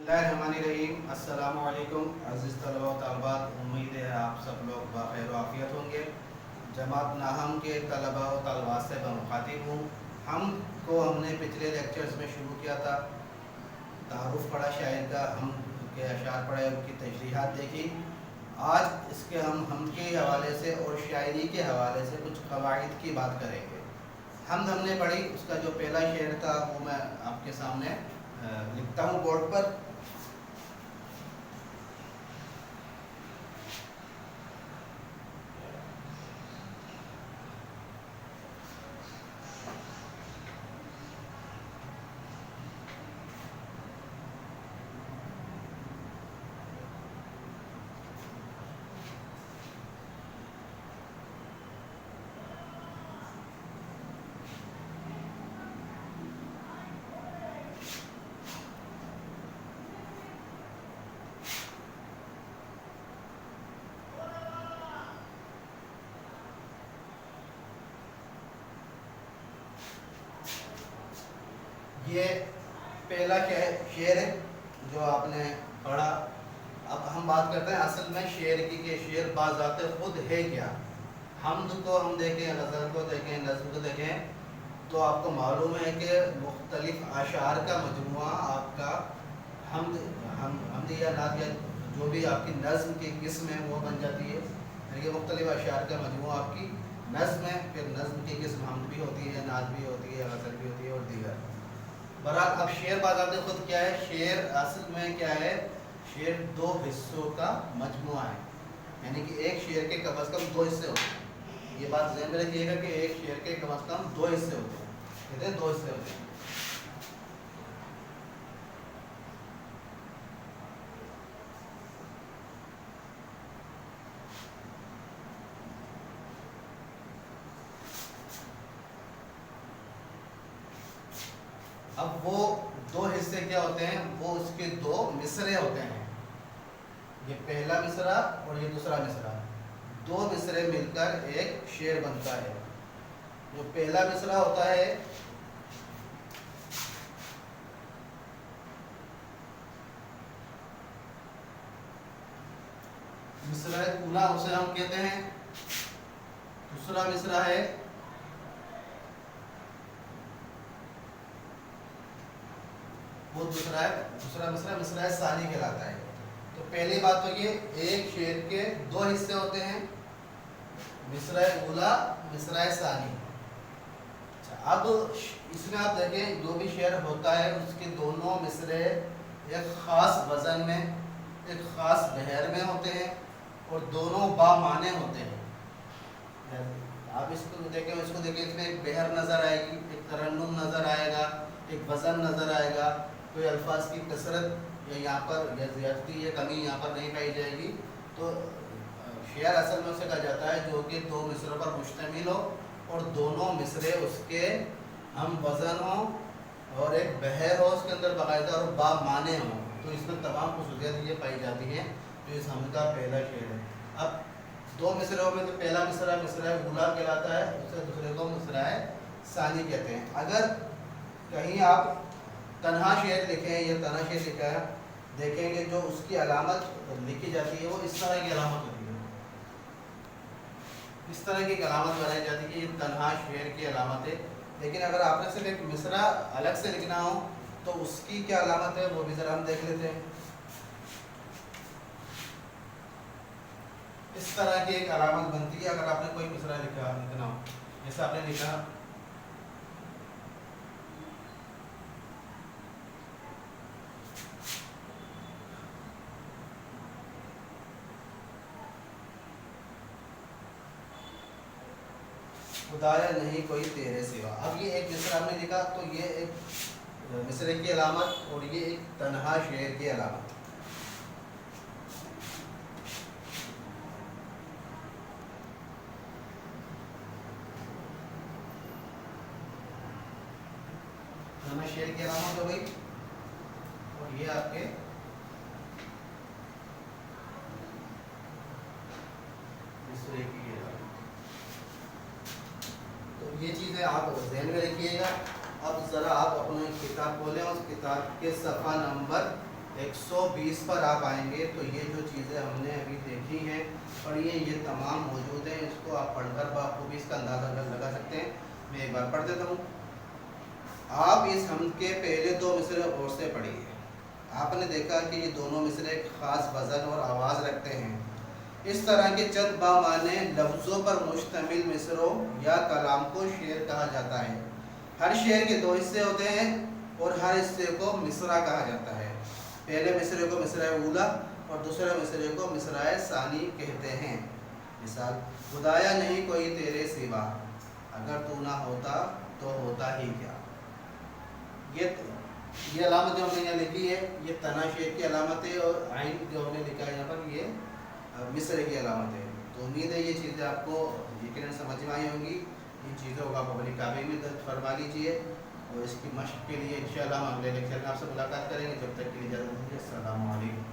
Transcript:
बिस्मिल्लाहिर्रहमानिर्रहीम। अस्सलामु अलैकुम अज़ीज़ तलबा व तालिबात, उम्मीद है आप सब लोग बख़ैर व आफ़ियत होंगे। जमात नाहम के तलबा व तालिबात से मैं मुखातिब हूँ। हमने पिछले लेक्चर्स में शुरू किया था, तारुफ़ पढ़ा शायर का, हम के अशार पढ़े, उनकी तशरीहात देखी। आज इसके हम के हवाले से और शायरी के हवाले से कुछ क़वाइद की बात करेंगे। हमने पढ़ी, उसका जो पहला शेर था वो मैं आपके सामने लिखता हूँ बोर्ड पर। ये पहला शेर है जो आपने पढ़ा। अब हम बात करते हैं असल में शेर की कि शेर बाज़ाते खुद है क्या। हम्द को हम देखें, गज़ल को देखें, नज़्म को देखें तो आपको मालूम है कि मुख्तलिफ़ अशार का मजमुआ आपका हमद या नात या जो भी आपकी नज़्म की किस्म है वो बन जाती है। यानी कि मुख्तलिफ़ अशार का मजमुआ आपकी नज़्म है। फिर नज़्म की किस्म हमद भी होती है, नात भी होती है, गज़ल भी होती है और दीगर। बहरहाल अब शेर बाज़ाते खुद क्या है? शेर असल में क्या है? शेर दो हिस्सों का मजमुआ है, यानी कि एक शेर के कम अज़ कम दो हिस्से होते हैं। ये बात ज़हन में रखिएगा कि एक शेर के कम अज़ कम दो हिस्से होते हैं। कहते हैं दो हिस्से होते हैं। अब वो दो हिस्से क्या होते हैं? वो उसके दो मिसरे होते हैं। ये पहला मिसरा और ये दूसरा मिसरा, दो मिसरे मिलकर एक शेर बनता है। जो पहला मिसरा होता है मिसरा ऊला, उसे हम कहते हैं। दूसरा मिसरा है वो दूसरा मिसरा मिसरा सानी कहलाता है। तो पहली बात तो ये एक शेर के दो हिस्से होते हैं, मिसरा ऊला, मिसरा सानी। अच्छा, अब इसमें आप देखें जो भी शेर होता है उसके दोनों मिसरे एक ख़ास वज़न में, एक ख़ास बहर में होते हैं और दोनों बामाने होते हैं। आप इसको देखें, इसमें एक बहर नज़र आएगी, एक तरन्नुम नज़र आएगा, एक वज़न नज़र आएगा। कोई अल्फाज की कसरत या यहाँ पर या ज़्यादती या कमी यहाँ पर नहीं पाई जाएगी। तो शेर असल में उसे कहा जाता है जो कि दो मिसरों पर मुश्तमिल हो और दोनों मिसरे उसके हम वज़न हो और एक बहर हो उसके अंदर बाकायदा और बा माने हो। तो इसमें तमाम खसूसियात ये पाई जाती हैं जो इस हम का पहला शेर है। अब दो मिसरों में तो पहला मिसरा मिसरा ऊला कहलाता है, दूसरे को मिसरा सानी कहते हैं। अगर कहीं आप तन्हा शेर लिखें या तना शेर लिखा है, देखेंगे जो उसकी अलामत लिखी जाती है वो इस तरह की अलामत होती है, इस तरह की अलामत बनाई जाती है कि ये तन्हा शेर की अलामत है। लेकिन अगर आपने सिर्फ एक मिसरा अलग से लिखना हो तो उसकी क्या अलामत है वो भी ज़रा हम देख लेते हैं। इस तरह की एक अलामत बनती है अगर आपने कोई मिसरा लिखना हो। जैसे आपने लिखा खुदाया नहीं कोई तेरे सिवा। अब ये एक मिसरा आपने लिखा तो ये एक मिसरे की अलामत और ये एक तन्हा शेर की अलामत। तन्हा शेर की अलामत हो गई और ये आपके मिसरे की अलामत। ये चीज़ें आप ध्यान में रखिएगा। अब ज़रा आप अपनी किताब खोलें, उस किताब के सफ़ा नंबर 120 پر आप आएंगे तो ये जो चीज़ें हमने अभी देखी हैं और ये तमाम मौजूद हैं, इसको आप पढ़कर बखूबी इसका अंदाज़ा लगा सकते हैं। मैं एक बार पढ़ देता हूँ। आप इस हमद के पहले दो मिसरे और से पढ़िए। आपने देखा कि ये दोनों मिसरे एक ख़ास वज़न और आवाज़ रखते हैं। इस तरह के चंद बामाने लफ्ज़ों पर मुश्तमिल मिसरों या कलाम को शेर कहा जाता है। हर शेर के दो हिस्से होते हैं और हर हिस्से को मिसरा कहा जाता है। पहले मिसरे को मिसरा ऊला और दूसरे मिसरे को मिसरा सानी कहते हैं। मिसाल, खुदाया नहीं कोई तेरे सिवा, अगर तू ना होता तो होता ही क्या। ये अलामत जो हमने यहाँ लिखी है, ये तना शेर की अलामत है और आइन जो हमने लिखा है यहाँ पर, ये मिसरे की अलामत है। तो उम्मीद है ये चीज़ें आपको यकीनन समझ में आई होंगी। इन चीज़ों को आप अपनी कापी में दर्ज फरमा लीजिए और इसकी मशक के लिए इंशाअल्लाह हम अगले लेक्चर में आपसे मुलाकात करेंगे। जब तक के लिए इजाज़त दीजिए। अस्सलामु अलैकुम।